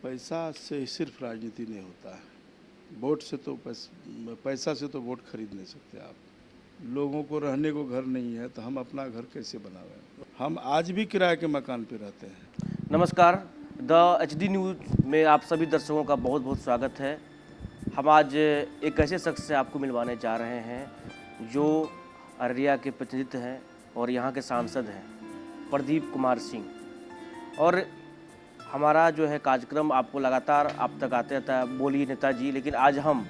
पैसा से सिर्फ राजनीति नहीं होता है। वोट से तो पैसा से तो वोट खरीद नहीं सकते आप। लोगों को रहने को घर नहीं है तो हम अपना घर कैसे बनावें। हम आज भी किराए के मकान पे रहते हैं। नमस्कार, द HD न्यूज़ में आप सभी दर्शकों का बहुत बहुत स्वागत है। हम आज एक ऐसे शख्स से आपको मिलवाने जा रहे हैं जो अररिया के प्रतिनिधित्व हैं और यहाँ के सांसद हैं, प्रदीप कुमार सिंह। और हमारा जो है कार्यक्रम आपको लगातार आप तक आते रहता है, बोलिए नेताजी, लेकिन आज हम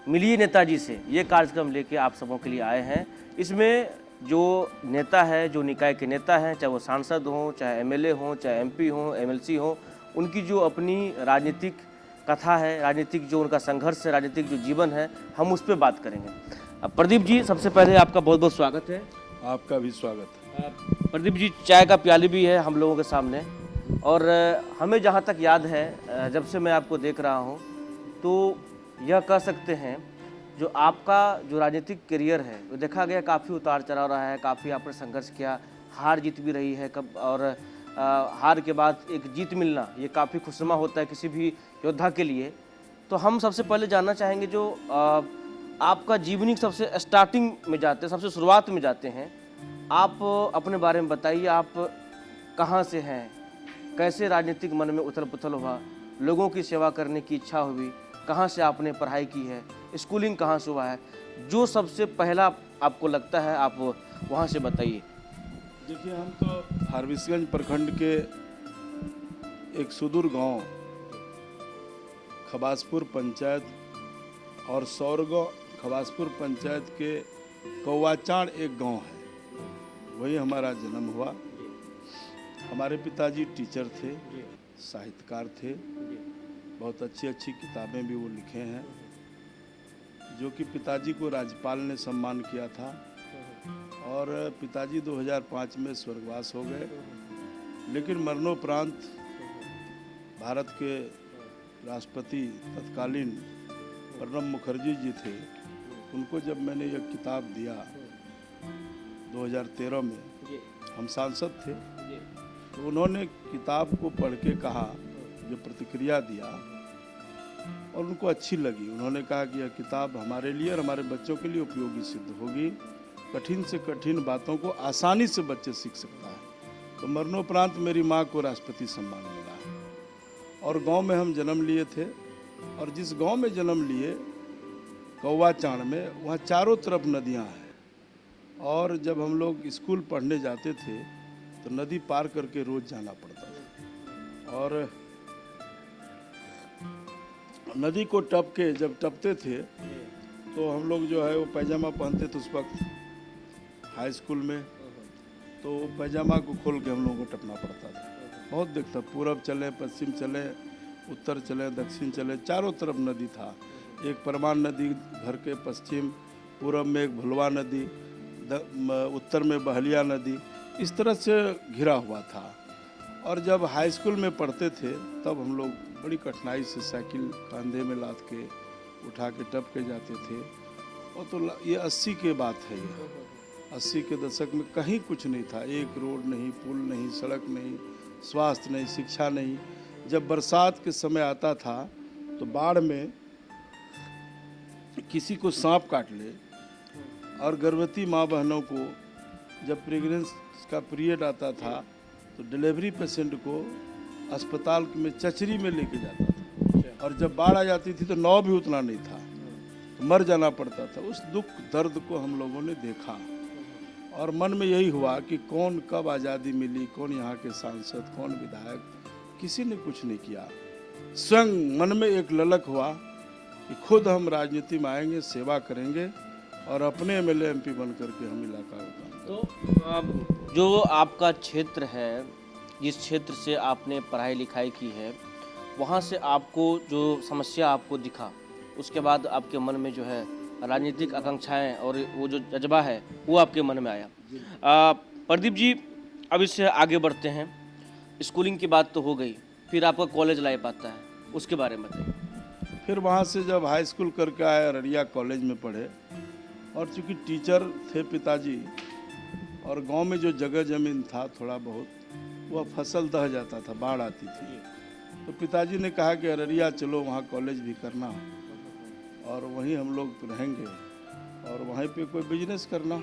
मिलिए नेताजी से ये कार्यक्रम लेके आप सबों के लिए आए हैं। इसमें जो नेता है, जो निकाय के नेता हैं, चाहे वो सांसद हों, चाहे MLA हों, चाहे MP हों, MLC हों, उनकी जो अपनी राजनीतिक कथा है, राजनीतिक जो उनका संघर्ष है, राजनीतिक जो जीवन है, हम उस पर बात करेंगे। अब प्रदीप जी, सबसे पहले आपका बहुत बहुत स्वागत है। आपका भी स्वागत। प्रदीप जी, चाय का प्याली भी है हम लोगों के सामने, और हमें जहाँ तक याद है, जब से मैं आपको देख रहा हूँ, तो यह कह सकते हैं जो आपका जो राजनीतिक करियर है वो देखा गया काफ़ी उतार चढ़ाव रहा है, काफ़ी आपने संघर्ष किया, हार जीत भी रही है कब, और हार के बाद एक जीत मिलना ये काफ़ी खुशनुमा होता है किसी भी योद्धा के लिए। तो हम सबसे पहले जानना चाहेंगे जो आपका जीवनी सबसे स्टार्टिंग में जाते हैं, सबसे शुरुआत में जाते हैं, आप अपने बारे में बताइए। आप कहाँ से हैं, कैसे राजनीतिक मन में उथल पुथल हुआ, लोगों की सेवा करने की इच्छा हुई, कहाँ से आपने पढ़ाई की है, स्कूलिंग कहाँ से हुआ है, जो सबसे पहला आपको लगता है आप वहाँ से बताइए। देखिए, हम तो फारबिसगंज प्रखंड के एक सुदूर गांव खबासपुर पंचायत और सौरगांव खबासपुर पंचायत के कौवाचाड़ एक गांव है, वही हमारा जन्म हुआ। हमारे पिताजी टीचर थे, साहित्यकार थे, बहुत अच्छी अच्छी किताबें भी वो लिखे हैं, जो कि पिताजी को राज्यपाल ने सम्मान किया था। और पिताजी 2005 में स्वर्गवास हो गए, लेकिन मरणोपरांत भारत के राष्ट्रपति तत्कालीन प्रणब मुखर्जी जी थे, उनको जब मैंने यह किताब दिया 2013 में, हम सांसद थे, तो उन्होंने किताब को पढ़ के कहा, जो प्रतिक्रिया दिया, और उनको अच्छी लगी। उन्होंने कहा कि यह किताब हमारे लिए और हमारे बच्चों के लिए उपयोगी सिद्ध होगी, कठिन से कठिन बातों को आसानी से बच्चे सीख सकता है। तो मरणोपरांत मेरी माँ को राष्ट्रपति सम्मान मिला, और गांव में हम जन्म लिए थे। और जिस गांव में जन्म लिए, कौवाचाड़ में, वहाँ चारों तरफ नदियाँ हैं, और जब हम लोग स्कूल पढ़ने जाते थे तो नदी पार करके रोज जाना पड़ता था। और नदी को टप के जब टपते थे तो हम लोग जो है वो पैजामा पहनते थे उस वक्त हाई स्कूल में, तो पैजामा को खोल के हम लोगों को टपना पड़ता था। बहुत देखता, पूरब चले, पश्चिम चले, उत्तर चले, दक्षिण चले, चारों तरफ नदी था। एक परमान नदी घर के पश्चिम, पूरब में एक भुलवा नदी, उत्तर में बहलिया नदी, इस तरह से घिरा हुआ था। और जब हाई स्कूल में पढ़ते थे तब हम लोग बड़ी कठिनाई से साइकिल कंधे में लाद के उठा के टप के जाते थे। और तो ये 80 के बात है, ये 80 के दशक में कहीं कुछ नहीं था, एक रोड नहीं, पुल नहीं, सड़क नहीं, स्वास्थ्य नहीं, शिक्षा नहीं। जब बरसात के समय आता था तो बाढ़ में किसी को सांप काट ले, और गर्भवती माँ बहनों को जब प्रेगनेंस का पीरियड आता था तो डिलीवरी पेशेंट को अस्पताल में चचरी में लेके जाता था, और जब बाढ़ आ जाती थी तो नाव भी उतना नहीं था, तो मर जाना पड़ता था। उस दुख दर्द को हम लोगों ने देखा, और मन में यही हुआ कि कौन कब आज़ादी मिली, कौन यहाँ के सांसद, कौन विधायक, किसी ने कुछ नहीं किया। स्वयं मन में एक ललक हुआ कि खुद हम राजनीति में आएंगे, सेवा करेंगे, और अपने MLA MP बन करके हम इलाका का काम। तो जो आपका क्षेत्र है, जिस क्षेत्र से आपने पढ़ाई लिखाई की है, वहाँ से आपको जो समस्या आपको दिखा, उसके बाद आपके मन में जो है राजनीतिक आकांक्षाएं और वो जो जज्बा है वो आपके मन में आया। प्रदीप जी, अब इससे आगे बढ़ते हैं। स्कूलिंग की बात तो हो गई, फिर आपका कॉलेज लाइफ आता है, उसके बारे में बताइए। फिर वहाँ से जब हाई स्कूल करके आए, अररिया कॉलेज में पढ़े, और चूँकि टीचर थे पिताजी, और गांव में जो जगह ज़मीन था थोड़ा बहुत, वह फसल दह जाता था, बाढ़ आती थी, तो पिताजी ने कहा कि अररिया चलो, वहाँ कॉलेज भी करना और वहीं हम लोग रहेंगे और वहीं पे कोई बिजनेस करना,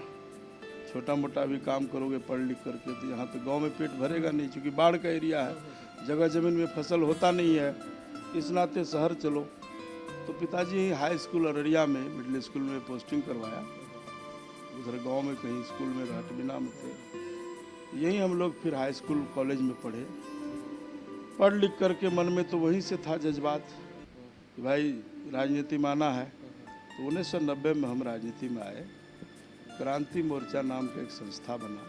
छोटा मोटा भी काम करोगे पढ़ लिख करके तो यहाँ तो गांव में पेट भरेगा नहीं, क्योंकि बाढ़ का एरिया है, जगह ज़मीन में फसल होता नहीं है, इस नाते शहर चलो। तो पिताजी हाई स्कूल अररिया में मिडिल स्कूल में पोस्टिंग करवाया, उधर गांव में कहीं स्कूल में घाटबिना में थे। यहीं हम लोग फिर हाई स्कूल कॉलेज में पढ़े। पढ़ लिख करके मन में तो वहीं से था जज्बात कि भाई राजनीति में आना है। तो 1990 में हम राजनीति में आए। क्रांति मोर्चा नाम का एक संस्था बना,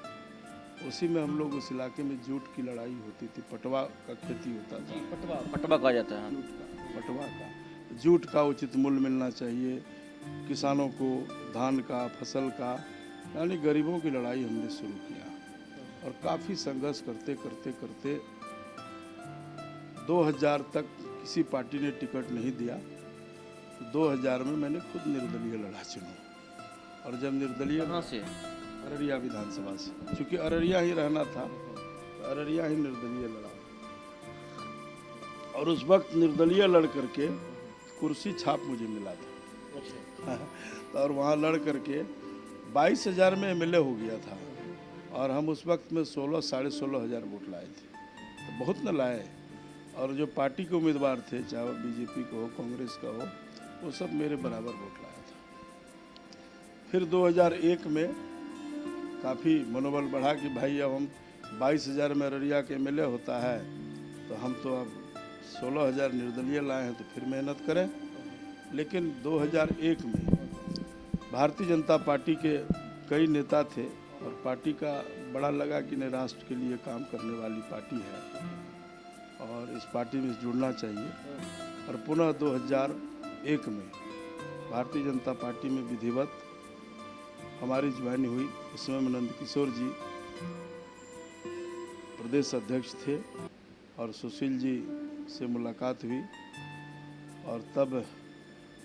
उसी में हम लोग उस इलाके में जूट की लड़ाई होती थी, पटवा का खेती होता था। पटवा कहा जाता है। पटवा का, जूट का उचित मूल्य मिलना चाहिए किसानों को, धान का, फसल का, यानी गरीबों की लड़ाई हमने शुरू किया और काफ़ी संघर्ष करते करते करते 2000 तक किसी पार्टी ने टिकट नहीं दिया। तो 2000 में मैंने खुद निर्दलीय लड़ा चुना और जब निर्दलीय, कहाँ से? अररिया विधानसभा से, क्योंकि अररिया ही रहना था तो अररिया ही निर्दलीय लड़ा और उस वक्त निर्दलीय लड़ करके कुर्सी छाप मुझे मिला था। और वहाँ लड़ करके 22,000 में एमएलए हो गया था और हम उस वक्त में 16 साढ़े हज़ार वोट लाए थे। तो बहुत न लाए और जो पार्टी के उम्मीदवार थे, चाहे वो बीजेपी का हो, कांग्रेस का हो, वो सब मेरे बराबर वोट लाया था। फिर 2001 में काफ़ी मनोबल बढ़ा कि भाई अब हम 22,000 में अररिया के एमएलए होता है तो हम तो अब 16,000 निर्दलीय लाए हैं, तो फिर मेहनत करें। लेकिन 2001 में भारतीय जनता पार्टी के कई नेता थे और पार्टी का बड़ा लगा कि नहीं, राष्ट्र के लिए काम करने वाली पार्टी है और इस पार्टी में जुड़ना चाहिए। और पुनः 2001 में भारतीय जनता पार्टी में विधिवत हमारी ज्वाइनिंग हुई। इसमें नंद किशोर जी प्रदेश अध्यक्ष थे और सुशील जी से मुलाकात हुई और तब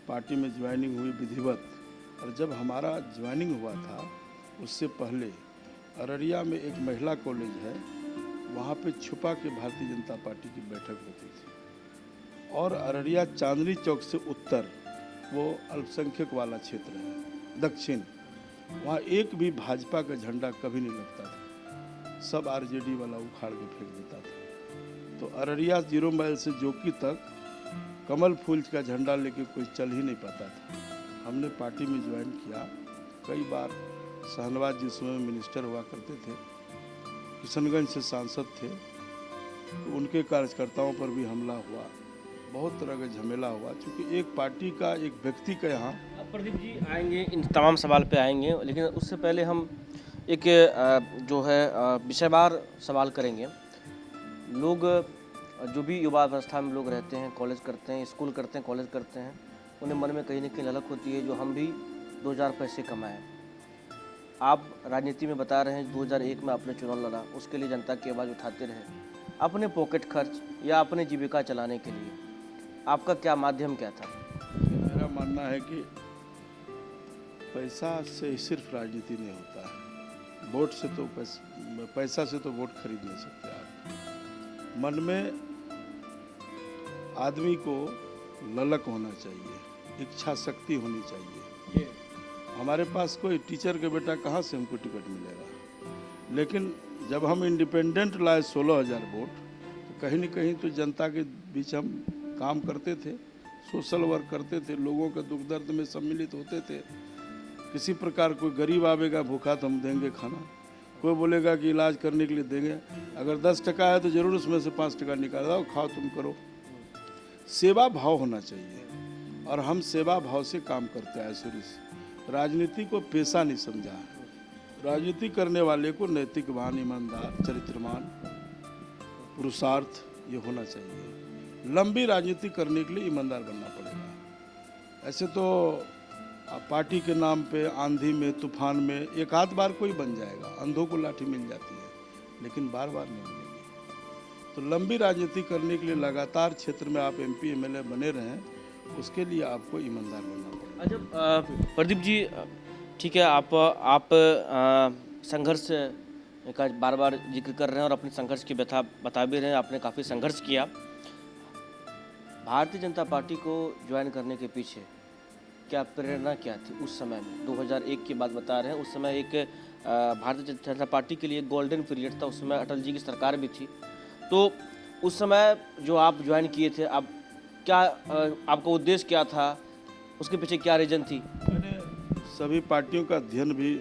पार्टी में ज्वाइनिंग हुई विधिवत। और जब हमारा ज्वाइनिंग हुआ था उससे पहले अररिया में एक महिला कॉलेज है, वहाँ पे छुपा के भारतीय जनता पार्टी की बैठक होती थी। और अररिया चांदनी चौक से उत्तर वो अल्पसंख्यक वाला क्षेत्र है, दक्षिण, वहाँ एक भी भाजपा का झंडा कभी नहीं लगता था, सब आरजेडी वाला उखाड़ के फेंक देता था। तो अररिया 0 माइल से जोकी तक कमल फूल का झंडा लेके कोई चल ही नहीं पाता था। हमने पार्टी में ज्वाइन किया। कई बार शाहनवाज जी समय मिनिस्टर हुआ करते थे, किशनगंज से सांसद थे, तो उनके कार्यकर्ताओं पर भी हमला हुआ, बहुत तरह का झमेला हुआ, क्योंकि एक पार्टी का, एक व्यक्ति का यहाँ। प्रदीप जी आएंगे, इन तमाम सवाल पे आएंगे, लेकिन उससे पहले हम एक जो है विषयवार सवाल करेंगे। लोग जो भी युवा अवस्था में लोग रहते हैं, कॉलेज करते हैं, स्कूल करते हैं, कॉलेज करते हैं, उन्हें मन में कहीं ना कहीं ललक होती है जो हम भी 2000 पैसे कमाएं। आप राजनीति में बता रहे हैं 2001 में आपने चुनाव लड़ा, उसके लिए जनता की आवाज़ उठाते रहे, अपने पॉकेट खर्च या अपने जीविका चलाने के लिए आपका क्या माध्यम क्या था? मेरा मानना है कि पैसा से सिर्फ राजनीति नहीं होता है, वोट से तो पैसा से तो वोट खरीद नहीं सकते आप। मन में आदमी को ललक होना चाहिए, इच्छा शक्ति होनी चाहिए। हमारे पास कोई टीचर के बेटा कहाँ से हमको टिकट मिलेगा, लेकिन जब हम इंडिपेंडेंट लाए 16,000 वोट, तो कहीं न कहीं तो जनता के बीच हम काम करते थे, सोशल वर्क करते थे, लोगों के दुख दर्द में सम्मिलित होते थे। किसी प्रकार कोई गरीब आवेगा भूखा तो हम देंगे खाना, कोई बोलेगा कि इलाज करने के लिए देंगे, अगर 10 टका है तो ज़रूर उसमें से 5 टका निकाल दो, खाओ तुम करो। सेवा भाव होना चाहिए और हम सेवा भाव से काम करते हैं शुरू से। राजनीति को पेशा नहीं समझा, राजनीति करने वाले को नैतिकवान, ईमानदार, चरित्रवान, पुरुषार्थ ये होना चाहिए। लंबी राजनीति करने के लिए ईमानदार बनना पड़ेगा। ऐसे तो पार्टी के नाम पे आंधी में, तूफान में एक आध बार कोई बन जाएगा, अंधों को लाठी मिल जाती है, लेकिन बार बार नहीं मिलेगी। तो लंबी राजनीति करने के लिए लगातार क्षेत्र में आप MP MLA बने रहें, उसके लिए आपको ईमानदार बनना पड़ेगा। अच्छा प्रदीप जी, ठीक है, आप संघर्ष का बार बार जिक्र कर रहे हैं और अपने संघर्ष की व्यथा बता भी रहे हैं, आपने काफ़ी संघर्ष किया। भारतीय जनता पार्टी को ज्वाइन करने के पीछे क्या प्रेरणा क्या थी उस समय में? 2001 की बात बता रहे हैं। उस समय एक भारतीय जनता पार्टी के लिए गोल्डन पीरियड था। उस समय अटल जी की सरकार भी थी। तो उस समय जो आप ज्वाइन किए थे, आप क्या आपका उद्देश्य क्या था? उसके पीछे क्या रीजन थी? मैंने सभी पार्टियों का अध्ययन भी,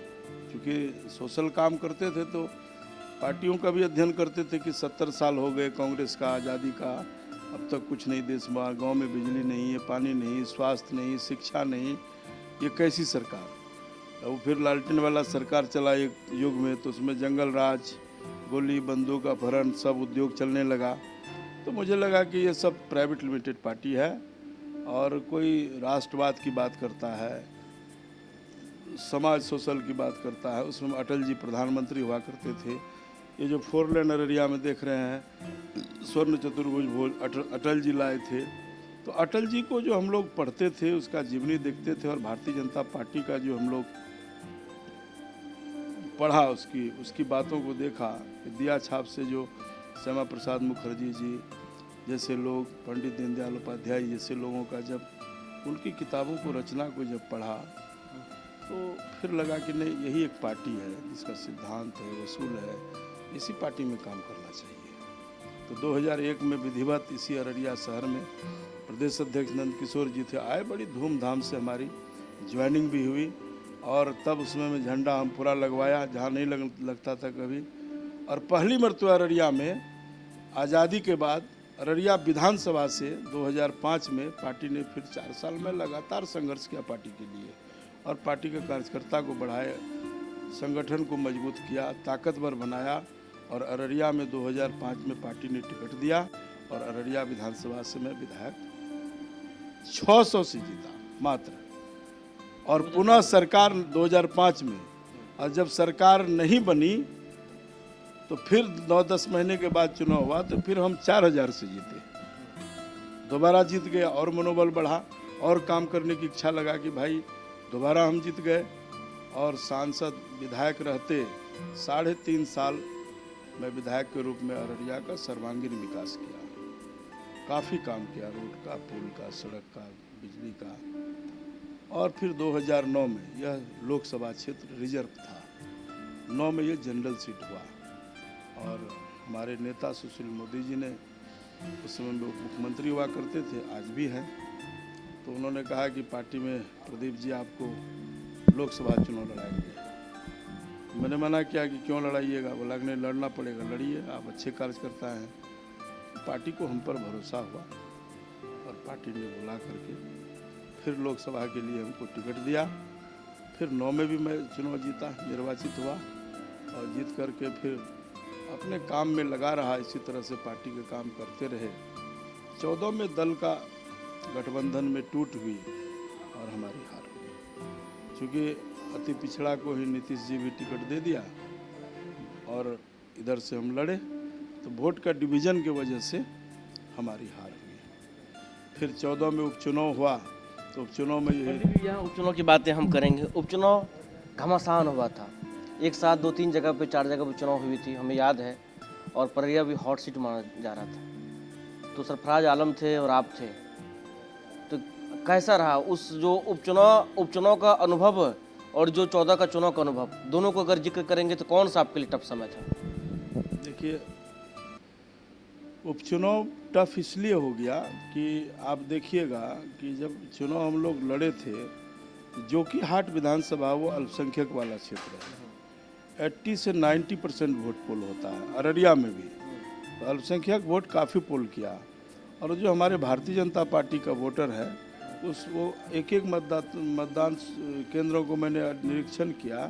चूँकि सोशल काम करते थे तो पार्टियों का भी अध्ययन करते थे कि 70 साल हो गए कांग्रेस का, आज़ादी का, अब तक कुछ नहीं देश में, गांव में बिजली नहीं है, पानी नहीं, स्वास्थ्य नहीं, शिक्षा नहीं, ये कैसी सरकार। और फिर लालटेन वाला सरकार चला एक युग में, तो उसमें जंगल राज, गोली बंदूक अपहरण, सब उद्योग चलने लगा। तो मुझे लगा कि ये सब प्राइवेट लिमिटेड पार्टी है और कोई राष्ट्रवाद की बात करता है, समाज सोशल की बात करता है। उसमें अटल जी प्रधानमंत्री हुआ करते थे। ये जो 4 लेन अररिया में देख रहे हैं, स्वर्ण चतुर्भुज भोज अटल जी लाए थे। तो अटल जी को जो हम लोग पढ़ते थे, उसका जीवनी देखते थे, और भारतीय जनता पार्टी का जो हम लोग पढ़ा, उसकी बातों को देखा। दिया छाप से जो श्यामा प्रसाद मुखर्जी जी जैसे लोग, पंडित दीनदयाल उपाध्याय जैसे लोगों का, जब उनकी किताबों को, रचना को जब पढ़ा, तो फिर लगा कि नहीं, यही एक पार्टी है जिसका सिद्धांत है, वसूल है, इसी पार्टी में काम करना चाहिए। तो 2001 में विधिवत इसी अररिया शहर में प्रदेश अध्यक्ष नंद किशोर जी थे, आए, बड़ी धूमधाम से हमारी ज्वाइनिंग भी हुई। और तब उसमें में झंडा हम पूरा लगवाया जहाँ नहीं लगता था कभी। और पहली मरतबा अररिया में आज़ादी के बाद अररिया विधानसभा से 2005 में पार्टी ने फिर 4 साल में लगातार संघर्ष किया पार्टी के लिए, और पार्टी के कार्यकर्ता को बढ़ाया, संगठन को मजबूत किया, ताकतवर बनाया। और अररिया में 2005 में पार्टी ने टिकट दिया और अररिया विधानसभा से मैं विधायक 600 से जीता मात्र। और पुनः सरकार 2005 में, और जब सरकार नहीं बनी तो फिर 9-10 महीने के बाद चुनाव हुआ, तो फिर हम 4000 से जीते, दोबारा जीत गए, और मनोबल बढ़ा, और काम करने की इच्छा लगा कि भाई दोबारा हम जीत गए। और सांसद विधायक रहते 3.5 साल मैं विधायक के रूप में अररिया का सर्वांगीण विकास किया, काफ़ी काम किया, रोड का, पुल का, सड़क का, बिजली का। और फिर 2009 में यह लोकसभा क्षेत्र रिजर्व था, 9 में यह जनरल सीट हुआ। और हमारे नेता सुशील मोदी जी ने, उस समय वो मुख्यमंत्री हुआ करते थे, आज भी हैं, तो उन्होंने कहा कि पार्टी में प्रदीप जी आपको लोकसभा चुनाव लड़ाएंगे। मैंने मना किया कि क्यों लड़ाइएगा, बोला कि नहीं, लड़ना पड़ेगा, लड़िए, आप अच्छे कार्यकर्ता हैं। पार्टी को हम पर भरोसा हुआ और पार्टी ने बुला करके फिर लोकसभा के लिए हमको टिकट दिया। फिर 9 में भी मैं चुनाव जीता, निर्वाचित हुआ, और जीत करके फिर अपने काम में लगा रहा, इसी तरह से पार्टी के काम करते रहे। 14 में दल का गठबंधन में टूट हुई और हमारी हार हुई, क्योंकि अति पिछड़ा को ही नीतीश जी भी टिकट दे दिया और इधर से हम लड़े, तो वोट का डिवीज़न की वजह से हमारी हार हुई। फिर 14 में उपचुनाव हुआ, तो उपचुनाव में ये, यहाँ उपचुनाव की बातें हम करेंगे। उपचुनाव घमासान हुआ था, एक साथ 2-3 जगह पे, 4 जगह पे चुनाव हुई थी, हमें याद है। और पररिया भी हॉट सीट माना जा रहा था, तो सरफराज आलम थे और आप थे। तो कैसा रहा उस जो उपचुनाव का अनुभव और जो 14 का चुनाव का अनुभव, दोनों को अगर जिक्र करेंगे तो कौन सा आपके लिए टफ समय था? देखिए, उपचुनाव टफ इसलिए हो गया कि आप देखिएगा कि जब चुनाव हम लोग लड़े थे, जो कि हाट विधानसभा वो अल्पसंख्यक वाला क्षेत्र है, 80 से 90% वोट पोल होता है, अररिया में भी, तो अल्पसंख्यक वोट काफ़ी पोल किया। और जो हमारे भारतीय जनता पार्टी का वोटर है, वो एक मतदान केंद्रों को मैंने निरीक्षण किया,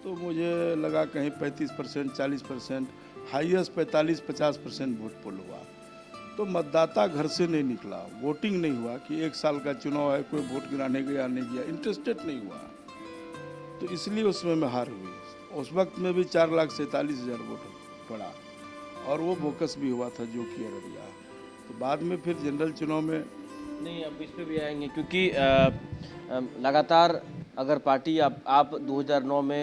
तो मुझे लगा कहीं 35%, 40%, हाईएस्ट 45-50% वोट पोल हुआ। तो मतदाता घर से नहीं निकला, वोटिंग नहीं हुआ कि 1 साल का चुनाव है, कोई वोट गिराने गया नहीं गया, इंटरेस्टेड नहीं हुआ। तो इसलिए उसमें मैं हार हुई। उस वक्त में भी 4,47,000 वोट पड़ा, और वो बोकस भी हुआ था जो कि अररिया। तो बाद में फिर जनरल चुनाव में नहीं, अब इस पे भी आएंगे, क्योंकि लगातार अगर पार्टी आप 2009 में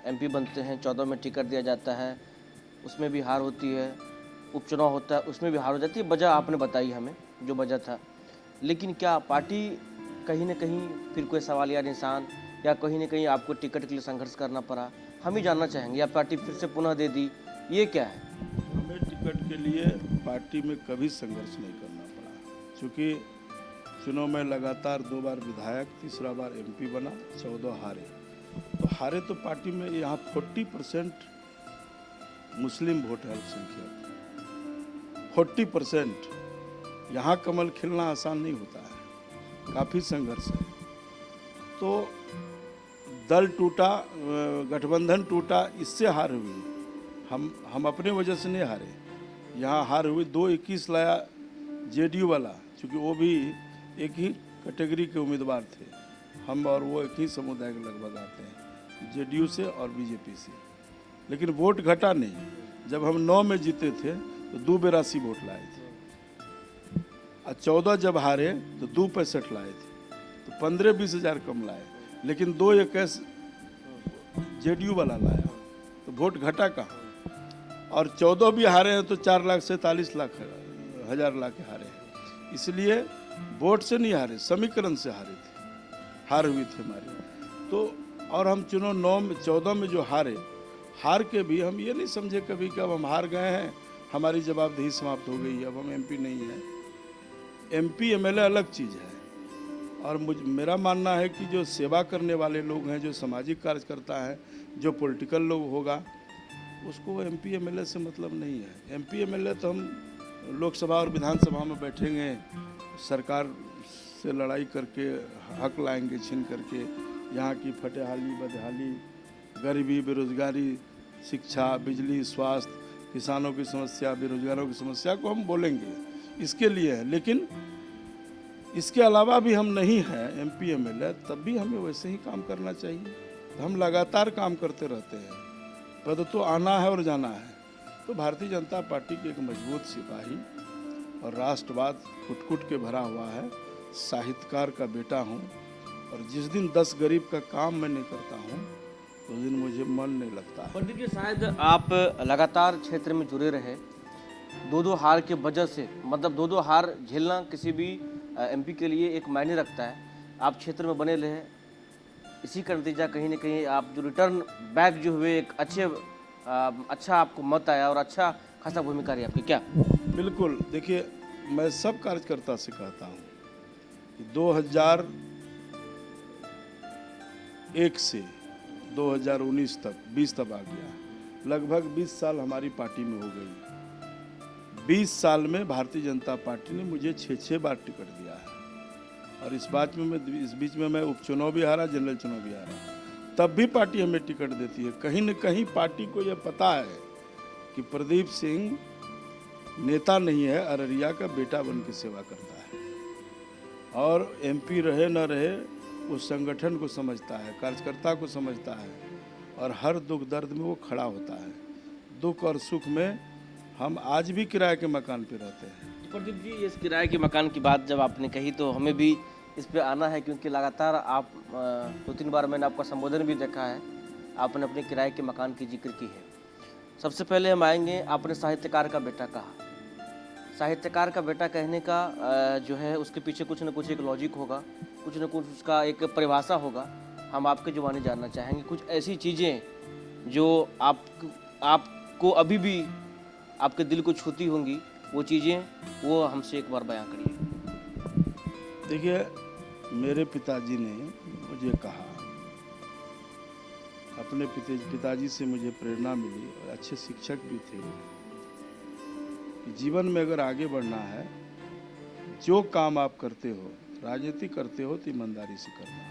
एमपी बनते हैं, 14 में टिकट दिया जाता है, उसमें भी हार होती है, उपचुनाव होता है, उसमें भी हार हो जाती है। वजह आपने बताई हमें, जो बजट था, लेकिन क्या पार्टी कहीं ना कहीं फिर कोई सवालिया निशान या कहीं ना कहीं आपको टिकट के लिए संघर्ष करना पड़ा, हम ही जानना चाहेंगे, या पार्टी फिर से पुनः दे दी, ये क्या है? हमें टिकट के लिए पार्टी में कभी संघर्ष नहीं करना पड़ा, क्योंकि चुनाव में लगातार 2 बार विधायक, तीसरा बार एमपी बना, 14 हारे। तो हारे तो पार्टी में यहाँ 40% मुस्लिम वोट है, अल्पसंख्यक 40%। यहाँ कमल खिलना आसान नहीं होता है, काफ़ी संघर्ष है। तो दल टूटा, गठबंधन टूटा, इससे हार हुई। हम अपने वजह से नहीं हारे, यहाँ हार हुई। 221 लाया जेडीयू वाला, क्योंकि वो भी एक ही कैटेगरी के उम्मीदवार थे, हम और वो एक ही समुदाय के लगभग आते हैं, जेडीयू से और बीजेपी से, लेकिन वोट घटा नहीं। जब हम 9 में जीते थे तो 282 वोट लाए थे, और 14 जब हारे तो 265 लाए थे, तो 15-20 हज़ार कम लाए, लेकिन 221 जेडीयू वाला लाया, तो वोट घटा कहाँ। और 14 भी हारे हैं तो 4,47,00,000 हारे हैं। इसलिए वोट से नहीं हारे, समीकरण से हारे थे, हार हुई थी हमारी। तो और हम चुनाव 14 में जो हार के भी हम ये नहीं समझे कभी कि अब हम हार गए हैं, हमारी जवाबदेही समाप्त हो गई, अब हम एमपी नहीं हैं। एमपी एमएलए अलग चीज़ है, और मेरा मानना है कि जो सेवा करने वाले लोग हैं, जो सामाजिक कार्यकर्ता हैं, जो पॉलिटिकल लोग होगा, उसको एमपी एमएलए से मतलब नहीं है। एमपी एमएलए तो हम लोकसभा और विधानसभा में बैठेंगे, सरकार से लड़ाई करके हक लाएंगे छीन करके, यहाँ की फटेहाली बदहाली, गरीबी, बेरोजगारी, शिक्षा, बिजली, स्वास्थ्य, किसानों की समस्या, बेरोजगारों की समस्या को हम बोलेंगे, इसके लिए है। लेकिन इसके अलावा भी हम नहीं हैं एमपी एमएलए, तब भी हमें वैसे ही काम करना चाहिए। तो हम लगातार काम करते रहते हैं, पद तो आना है और जाना है। तो भारतीय जनता पार्टी की एक मजबूत सिपाही और राष्ट्रवाद कुट-कुट के भरा हुआ है, साहित्यकार का बेटा हूँ, और जिस दिन 10 गरीब का काम मैं नहीं करता हूँ उस दिन मुझे मन नहीं लगता है। पंडित जी, शायद आप लगातार क्षेत्र में जुड़े रहे, 2-2 हार के वजह से, मतलब 2-2 हार झेलना किसी भी एमपी के लिए एक मायने रखता है। आप क्षेत्र में बने रहे, इसी का नतीजा कहीं ना कहीं आप जो रिटर्न बैक जो हुए, एक अच्छा आपको मत आया और अच्छा खासा भूमिका रही आपकी, क्या? बिल्कुल, देखिए मैं सब कार्यकर्ता से कहता हूँ कि 2001 से 2019 तक 20 तक आ गया, लगभग 20 साल हमारी पार्टी में हो गई। 20 साल में भारतीय जनता पार्टी ने मुझे 6 बार टिकट दिया है, और इस बीच में मैं उपचुनाव भी हारा, जनरल चुनाव भी हारा, तब भी पार्टी हमें टिकट देती है। कहीं न कहीं पार्टी को यह पता है कि प्रदीप सिंह नेता नहीं है, अररिया का बेटा बन के सेवा करता है, और एमपी रहे न रहे उस संगठन को समझता है, कार्यकर्ता को समझता है, और हर दुख दर्द में वो खड़ा होता है। दुख और सुख में हम आज भी किराए के मकान पे रहते हैं। प्रदीप जी, इस किराए के मकान की बात जब आपने कही तो हमें भी इस पे आना है, क्योंकि लगातार आप 2-3 बार मैंने आपका संबोधन भी देखा है, आपने अपने किराए के मकान की जिक्र की है। सबसे पहले हम आएंगे, आपने साहित्यकार का बेटा कहा। साहित्यकार का बेटा कहने का जो है उसके पीछे कुछ न कुछ एक लॉजिक होगा, कुछ न कुछ उसका एक परिभाषा होगा। हम आपके जुबानी जानना चाहेंगे कुछ ऐसी चीज़ें जो आपको अभी भी आपके दिल को छूती होंगी, वो चीज़ें, वो हमसे एक बार बयां करिए। देखिए, मेरे पिताजी ने मुझे कहा, अपने पिताजी से मुझे प्रेरणा मिली, और अच्छे शिक्षक भी थे, कि जीवन में अगर आगे बढ़ना है, जो काम आप करते हो, राजनीति करते हो तो ईमानदारी से करना,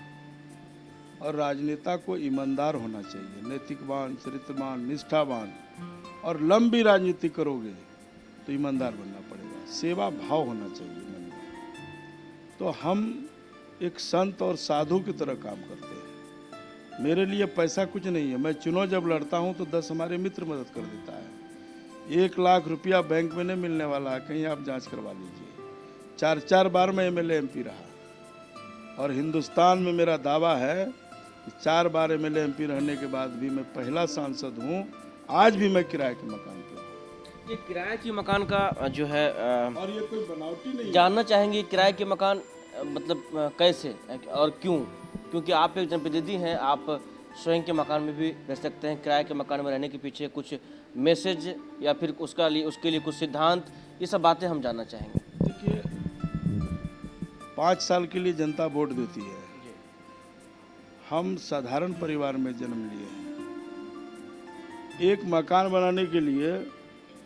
और राजनेता को ईमानदार होना चाहिए, नैतिकवान, चरित्रवान, निष्ठावान, और लंबी राजनीति करोगे तो ईमानदार बनना पड़ेगा, सेवा भाव होना चाहिए मन में। तो हम एक संत और साधु की तरह काम करते हैं। मेरे लिए पैसा कुछ नहीं है, मैं चुनाव जब लड़ता हूं तो 10 हमारे मित्र मदद कर देता है। 1 लाख रुपया बैंक में नहीं मिलने वाला है, कहीं आप जांच करवा लीजिए। 4 बार मैं एमएलए एमपी रहा, और हिंदुस्तान में मेरा दावा है कि 4 बार एमएलए एमपी रहने के बाद भी मैं पहला सांसद हूँ। आज भी मैं किराए के मकान पे हूँ। ये किराए की मकान का जो है और ये कोई बनावटी नहीं है। जानना चाहेंगे किराए के मकान मतलब कैसे और क्यों? क्योंकि आप एक जनप्रतिनिधि हैं, आप स्वयं के मकान में भी रह सकते हैं। किराए के मकान में रहने के पीछे कुछ मैसेज या फिर उसके लिए कुछ सिद्धांत, ये सब बातें हम जानना चाहेंगे। देखिए, 5 साल के लिए जनता वोट देती है। हम साधारण परिवार में जन्म लिए हैं। एक मकान बनाने के लिए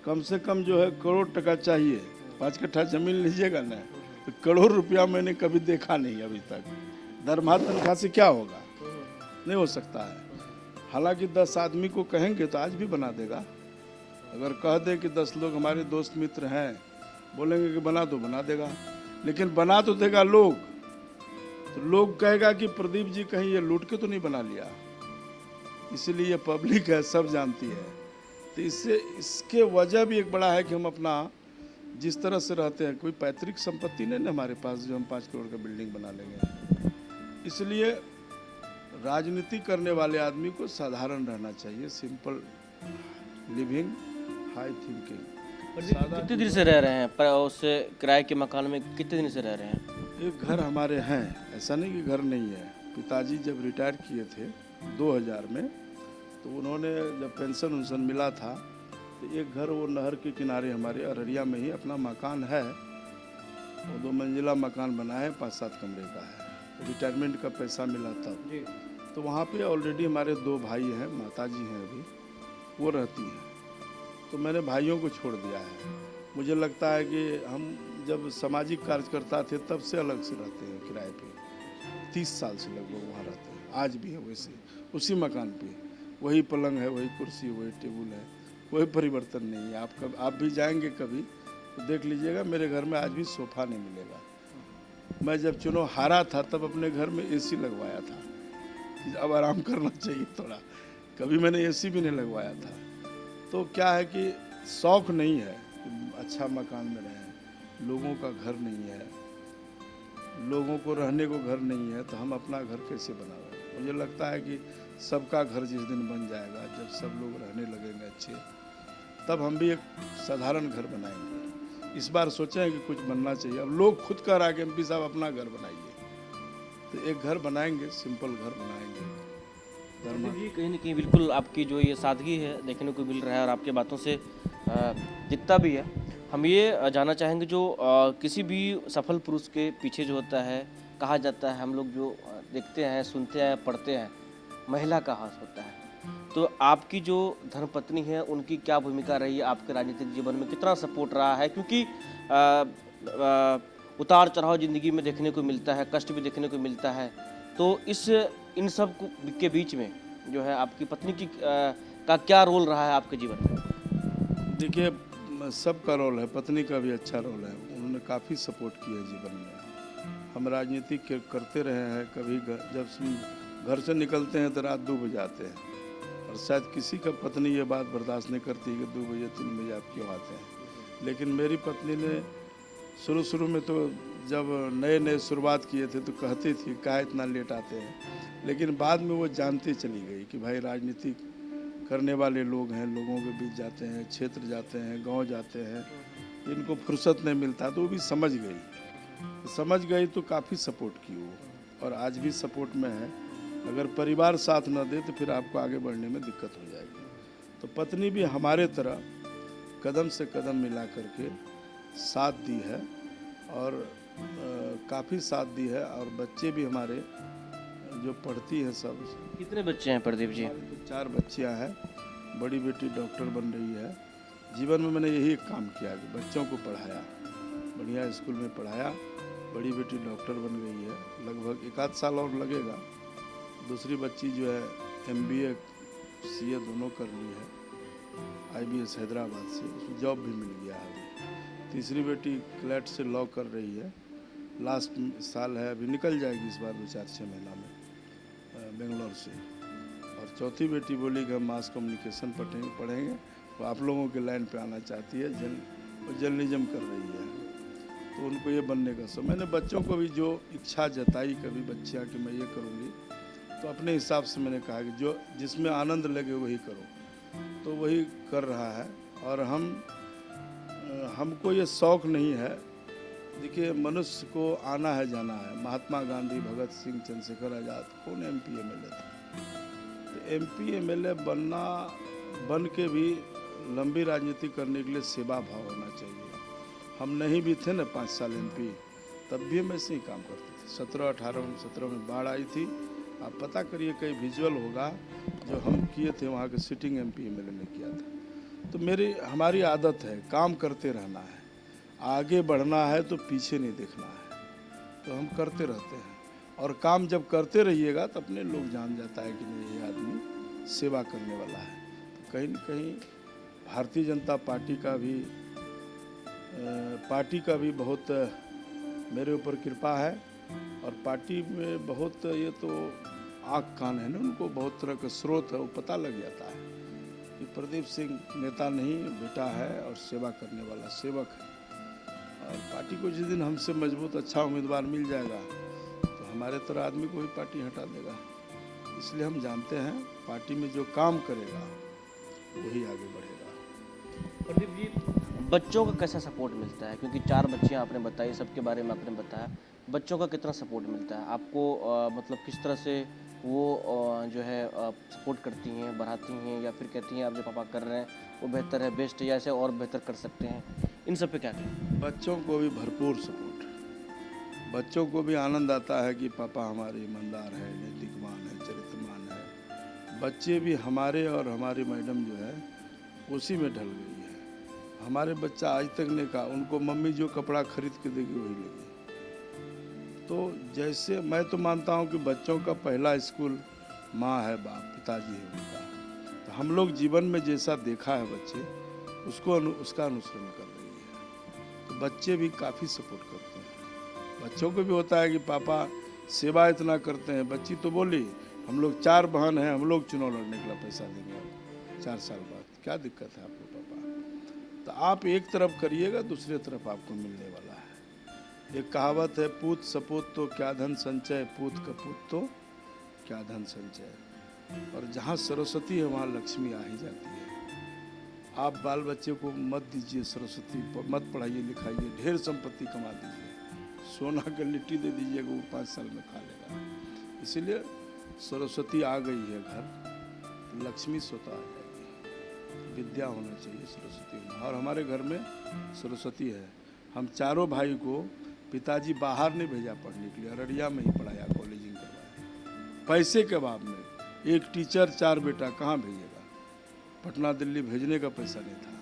कम से कम जो है करोड़ टका चाहिए। 5 कट्ठा जमीन लीजिएगा ना, तो करोड़ रुपया मैंने कभी देखा नहीं अभी तक। दरमाहा तनख्वाह से क्या होगा? नहीं हो सकता है। हालांकि 10 आदमी को कहेंगे तो आज भी बना देगा। अगर कह दे कि 10 लोग हमारे दोस्त मित्र हैं, बोलेंगे कि बना दो, बना देगा। लेकिन बना तो देगा लोग, तो लोग कहेगा कि प्रदीप जी कहीं ये लूट के तो नहीं बना लिया। इसीलिए ये पब्लिक है, सब जानती है। तो इसके वजह भी एक बड़ा है कि हम अपना जिस तरह से रहते हैं, कोई पैतृक संपत्ति नहीं ना हमारे पास जो हम 5 करोड़ का बिल्डिंग बना लेंगे। इसलिए राजनीति करने वाले आदमी को साधारण रहना चाहिए, सिंपल लिविंग, हाई थिंकिंग। कितने दिन से रह रहे हैं पर उस किराए के मकान में? कितने दिन से रह रहे हैं? एक घर हमारे हैं, ऐसा नहीं कि घर नहीं है। पिताजी जब रिटायर किए थे 2000 में, तो उन्होंने जब पेंशन उनसन मिला था, तो एक घर वो नहर के किनारे हमारे अररिया में ही अपना मकान है। वो 2 मंजिला मकान बना है, 5-7 कमरे का है। रिटायरमेंट का पैसा मिला तब, तो वहाँ पे ऑलरेडी हमारे 2 भाई हैं, माताजी हैं अभी, वो रहती हैं। तो मैंने भाइयों को छोड़ दिया है। मुझे लगता है कि हम जब सामाजिक कार्यकर्ता थे तब से अलग से रहते हैं किराए पे। 30 साल से लगभग वहाँ रहते हैं, आज भी है वैसे, उसी मकान पे। वही पलंग है, वही कुर्सी, वही टेबल है, कोई परिवर्तन नहीं है। आप भी जाएंगे कभी तो देख लीजिएगा, मेरे घर में आज भी सोफा नहीं मिलेगा। मैं जब चुनाव हारा था तब अपने घर में एसी लगवाया था, अब आराम करना चाहिए थोड़ा। कभी मैंने एसी भी नहीं लगवाया था। तो क्या है कि शौक नहीं है कि अच्छा मकान में रहें। लोगों का घर नहीं है, लोगों को रहने को घर नहीं है, तो हम अपना घर कैसे बनाएं? मुझे लगता है कि सबका घर जिस दिन बन जाएगा, जब सब लोग रहने लगेंगे अच्छे, तब हम भी एक साधारण घर बनाएंगे। इस बार सोचे हैं कि कुछ बनना चाहिए। अब लोग खुद कह रहा है कि एमपी साहब अपना घर बनाइए, तो एक घर बनाएंगे, सिंपल घर बनाएंगे। जी, कहीं ना कहीं बिल्कुल आपकी जो ये सादगी है देखने को मिल रहा है और आपके बातों से दिखता भी है। हम ये जानना चाहेंगे, जो किसी भी सफल पुरुष के पीछे जो होता है, कहा जाता है, हम लोग जो देखते हैं, सुनते हैं, पढ़ते हैं, महिला का हाथ होता है। तो आपकी जो धर्मपत्नी है, उनकी क्या भूमिका रही है आपके राजनीतिक जीवन में? कितना सपोर्ट रहा है? क्योंकि उतार चढ़ाव ज़िंदगी में देखने को मिलता है, कष्ट भी देखने को मिलता है। तो इन सब के बीच में जो है आपकी पत्नी की का क्या रोल रहा है आपके जीवन में? देखिए, सबका रोल है, पत्नी का भी अच्छा रोल है। उन्होंने काफ़ी सपोर्ट किया है जीवन में। हम राजनीति करते रहे हैं। कभी जब घर से निकलते हैं तो रात 2 बजे आते हैं, और शायद किसी का पत्नी ये बात बर्दाश्त नहीं करती कि 2 बजे 3 बजे आप क्यों आते हैं। लेकिन मेरी पत्नी ने शुरू में तो जब नए शुरुआत किए थे तो कहती थी क्या इतना लेट आते हैं, लेकिन बाद में वो जानती चली गई कि भाई राजनीति करने वाले लोग हैं, लोगों के बीच जाते हैं, क्षेत्र जाते हैं, गांव जाते हैं, इनको फुर्सत नहीं मिलता। तो वो भी समझ गई तो काफ़ी सपोर्ट की वो, और आज भी सपोर्ट में है। अगर परिवार साथ न दे तो फिर आपको आगे बढ़ने में दिक्कत हो जाएगी। तो पत्नी भी हमारे तरह कदम से कदम मिला करके साथ दी है, और काफ़ी साथ दी है। और बच्चे भी हमारे जो पढ़ती है सब। कितने बच्चे हैं प्रदीप जी? 4 बच्चियाँ हैं। बड़ी बेटी डॉक्टर बन रही है। जीवन में मैंने यही एक काम किया कि बच्चों को पढ़ाया, बढ़िया स्कूल में पढ़ाया। बड़ी बेटी डॉक्टर बन गई है, लगभग 1 आध साल और लगेगा। दूसरी बच्ची जो है MBA CA दोनों कर ली है, IBS हैदराबाद से, उसमें जॉब भी मिल गया है। तीसरी बेटी क्लैट से लॉ कर रही है, लास्ट साल है, अभी निकल जाएगी इस बार 2-4-6 महीना में बेंगलोर से। और चौथी बेटी बोली कि हम मास कम्युनिकेशन पढ़ेंगे, तो आप लोगों के लाइन पे आना चाहती है, जर्नलिज्म कर रही है, तो उनको ये बनने का सब। मैंने बच्चों को भी जो इच्छा जताई कभी बच्चियाँ कि मैं ये करूँगी, तो अपने हिसाब से मैंने कहा कि जिसमें आनंद लगे वही करो, तो वही कर रहा है। और हम हमको ये शौक़ नहीं है। देखिए, मनुष्य को आना है जाना है। महात्मा गांधी, भगत सिंह, चंद्रशेखर आज़ाद कौन MP MLA थे? तो MP MLA बन के भी लंबी राजनीति करने के लिए सेवा भाव होना चाहिए। हम नहीं भी थे ना 5 साल MP, तब भी हम ऐसे ही काम करते थे। 17 में बाढ़ आई थी। आप पता करिए, कई विजुअल होगा जो हम किए थे वहाँ के सिटिंग MP MLA ने किया था। तो हमारी आदत है काम करते रहना है, आगे बढ़ना है तो पीछे नहीं देखना है। तो हम करते रहते हैं, और काम जब करते रहिएगा तो अपने लोग जान जाता है कि नहीं, ये आदमी सेवा करने वाला है। तो कहीं न कहीं भारतीय जनता पार्टी का भी बहुत मेरे ऊपर कृपा है, और पार्टी में बहुत, ये तो आँख कान है ना, उनको बहुत तरह का स्रोत है, वो पता लग जाता है कि प्रदीप सिंह नेता नहीं, बेटा है और सेवा करने वाला सेवक है। और पार्टी को जिस दिन हमसे मजबूत अच्छा उम्मीदवार मिल जाएगा तो हमारे तरह आदमी को भी पार्टी हटा देगा। इसलिए हम जानते हैं पार्टी में जो काम करेगा वही आगे बढ़ेगा। प्रदीप जी, बच्चों का कैसा सपोर्ट मिलता है? क्योंकि 4 बच्चियाँ आपने बताई, सबके बारे में आपने बताया, बच्चों का कितना सपोर्ट मिलता है आपको? मतलब किस तरह से वो जो है सपोर्ट करती हैं, बढ़ाती हैं, या फिर कहती हैं आप जो पापा कर रहे हैं वो बेहतर है, बेस्ट है, या ऐसे और बेहतर कर सकते हैं? इन सब पे क्या कहें? बच्चों को भी भरपूर सपोर्ट। बच्चों को भी आनंद आता है कि पापा हमारे ईमानदार है, नैतिकवान है, चरित्रवान है। बच्चे भी हमारे और हमारी मैडम जो है उसी में ढल गई है। हमारे बच्चा आज तक ने कहा उनको मम्मी जो कपड़ा खरीद के देगी वही लेगी। तो जैसे मैं तो मानता हूँ कि बच्चों का पहला स्कूल माँ है, बाप, पिताजी है उनका। तो हम लोग जीवन में जैसा देखा है बच्चे उसका अनुसरण कर रही है। तो बच्चे भी काफ़ी सपोर्ट करते हैं। बच्चों को भी होता है कि पापा सेवा इतना करते हैं। बच्ची तो बोली हम लोग 4 बहन हैं, हम लोग चुनाव लड़ने के लिए पैसा देंगे 4 साल बाद, क्या दिक्कत है आपको पापा? तो आप एक तरफ करिएगा, दूसरे तरफ आपको मिलने वाला है। एक कहावत है, पूत सपूत तो क्या धन संचय, पूत कपूत तो क्या धन संचय। और जहाँ सरस्वती है वहाँ लक्ष्मी आ ही जाती है। आप बाल बच्चे को मत दीजिए सरस्वती, मत पढ़ाइए लिखाइए, ढेर संपत्ति कमा दीजिए, सोना का लिट्टी दे दीजिएगा, वो 5 साल में खा लेगा। इसीलिए सरस्वती आ गई है घर, लक्ष्मी स्वतः आ जाएगी। विद्या होना चाहिए, सरस्वती होना। और हमारे घर में सरस्वती है। हम चारों भाई को पिताजी बाहर नहीं भेजा पढ़ने के लिए, अररिया में ही पढ़ाया, कॉलेजिंग करवाया। पैसे के अभाव में एक टीचर 4 बेटा कहाँ भेजेगा? पटना दिल्ली भेजने का पैसा नहीं था।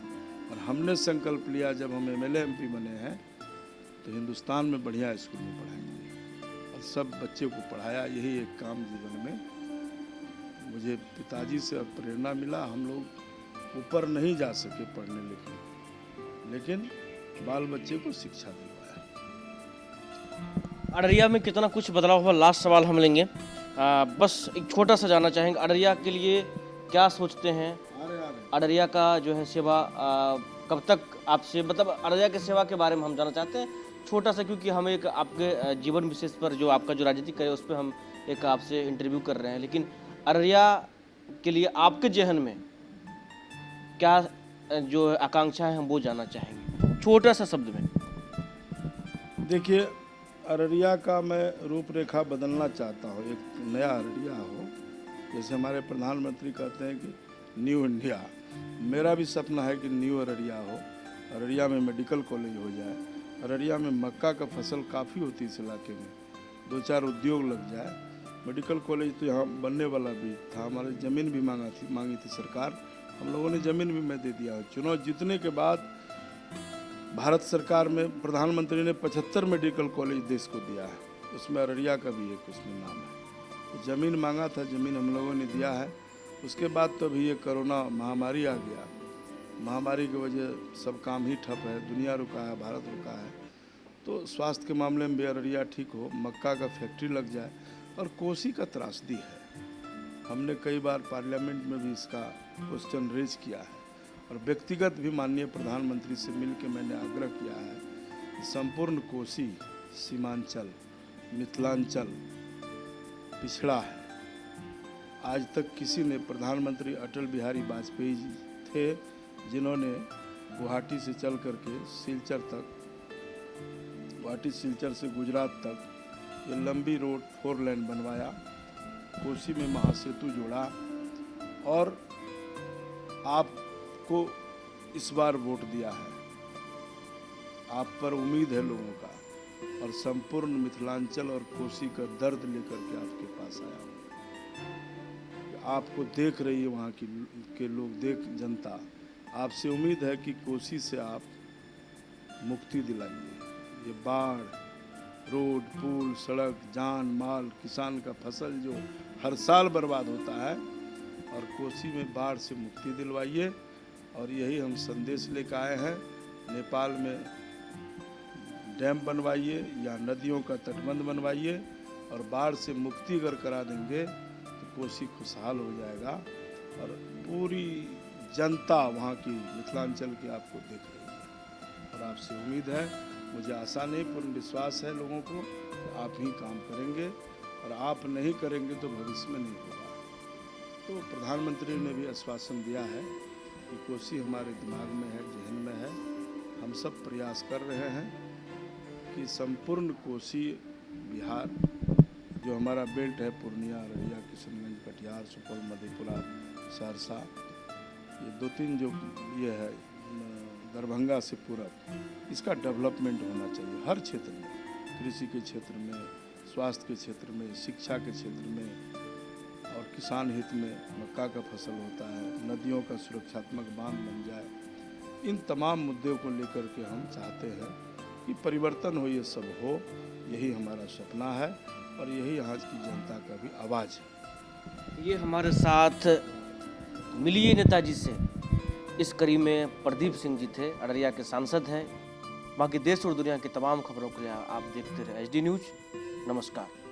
और हमने संकल्प लिया जब हम MLA MP बने हैं तो हिंदुस्तान में बढ़िया स्कूल में पढ़ाएंगे, और सब बच्चे को पढ़ाया। यही एक काम जीवन में मुझे पिताजी से प्रेरणा मिला। हम लोग ऊपर नहीं जा सके पढ़ने लिखने, लेकिन बाल बच्चे को शिक्षा दिलवाया। अररिया में कितना कुछ बदलाव हुआ, लास्ट सवाल हम लेंगे। बस एक छोटा सा जानना चाहेंगे, अररिया के लिए क्या सोचते हैं? अररिया का जो है सेवा कब तक आपसे, मतलब अररिया की सेवा के बारे में हम जानना चाहते हैं छोटा सा, क्योंकि हम एक आपके जीवन विशेष पर जो आपका जो राजनीतिक है उस पर हम एक आपसे इंटरव्यू कर रहे हैं। लेकिन अररिया के लिए आपके जहन में क्या जो आकांक्षा है हम वो जानना चाहेंगे, छोटा सा शब्द में। देखिए, अररिया का मैं रूपरेखा बदलना चाहता हूँ, एक नया अररिया हो। जैसे हमारे प्रधानमंत्री कहते हैं कि न्यू इंडिया, मेरा भी सपना है कि न्यू अररिया हो। अररिया में मेडिकल कॉलेज हो जाए, अररिया में मक्का का फसल काफ़ी होती है इस इलाके में, 2-4 उद्योग लग जाए। मेडिकल कॉलेज तो यहाँ बनने वाला भी था। हमारे ज़मीन भी मांगी थी सरकार, हम लोगों ने ज़मीन भी मैं दे दिया। चुनाव जीतने के बाद भारत सरकार में प्रधानमंत्री ने 75 मेडिकल कॉलेज देश को दिया है, उसमें अररिया का भी एक उसमें नाम है। तो ज़मीन मांगा था, ज़मीन हम लोगों ने दिया है। उसके बाद तो अभी ये कोरोना महामारी आ गया। महामारी की वजह सब काम ही ठप है, दुनिया रुका है, भारत रुका है। तो स्वास्थ्य के मामले में भी अररिया ठीक हो, मक्का का फैक्ट्री लग जाए। और कोसी का त्रासदी है, हमने कई बार पार्लियामेंट में भी इसका क्वेश्चन रेज किया है, और व्यक्तिगत भी माननीय प्रधानमंत्री से मिलकर मैंने आग्रह किया है कि संपूर्ण कोसी, सीमांचल, मिथिलांचल पिछड़ा है। आज तक किसी ने, प्रधानमंत्री अटल बिहारी वाजपेयी जी थे जिन्होंने गुवाहाटी से चल करके सिलचर तक, गुवाहाटी सिलचर से गुजरात तक ये लंबी रोड 4 लेन बनवाया, कोसी में महासेतु जोड़ा और आपको इस बार वोट दिया है। आप पर उम्मीद है लोगों का और संपूर्ण मिथिलांचल और कोसी का दर्द लेकर के आपके पास आया हूँ। आपको देख रही है वहाँ की के लोग, जनता आपसे उम्मीद है कि कोसी से आप मुक्ति दिलाइए। ये बाढ़, रोड, पुल, सड़क, जान माल, किसान का फसल जो हर साल बर्बाद होता है, और कोसी में बाढ़ से मुक्ति दिलवाइए। और यही हम संदेश लेकर आए हैं। नेपाल में डैम बनवाइए या नदियों का तटबंध बनवाइए और बाढ़ से मुक्ति अगर करा देंगे तो कोसी खुशहाल हो जाएगा। और पूरी जनता वहाँ की मिथिलांचल की आपको देख रही है और आपसे उम्मीद है, मुझे आशा नहीं पूर्ण विश्वास है लोगों को कि आप ही काम करेंगे, और आप नहीं करेंगे तो भविष्य में नहीं होगा। तो प्रधानमंत्री ने भी आश्वासन दिया है कि कोसी हमारे दिमाग में है, जहन में है। हम सब प्रयास कर रहे हैं कि संपूर्ण कोसी बिहार, जो हमारा बेल्ट है, पूर्णिया, अररिया, किशनगंज, कटिहार, सुपौल, मधेपुरा, सहरसा, ये 2-3 जो ये है दरभंगा से पूरब, इसका डेवलपमेंट होना चाहिए हर क्षेत्र में, कृषि के क्षेत्र में, स्वास्थ्य के क्षेत्र में, शिक्षा के क्षेत्र में, और किसान हित में मक्का का फसल होता है, नदियों का सुरक्षात्मक बांध बन जाए। इन तमाम मुद्दों को लेकर के हम चाहते हैं कि परिवर्तन हो, ये सब हो, यही हमारा सपना है और यही यहाँ की जनता का भी आवाज़ है। ये हमारे साथ मिलिए नेताजी से इस कड़ी में प्रदीप सिंह जी थे, अररिया के सांसद हैं। बाकी देश और दुनिया की तमाम खबरों के लिए आप देखते रहे HD न्यूज़। नमस्कार।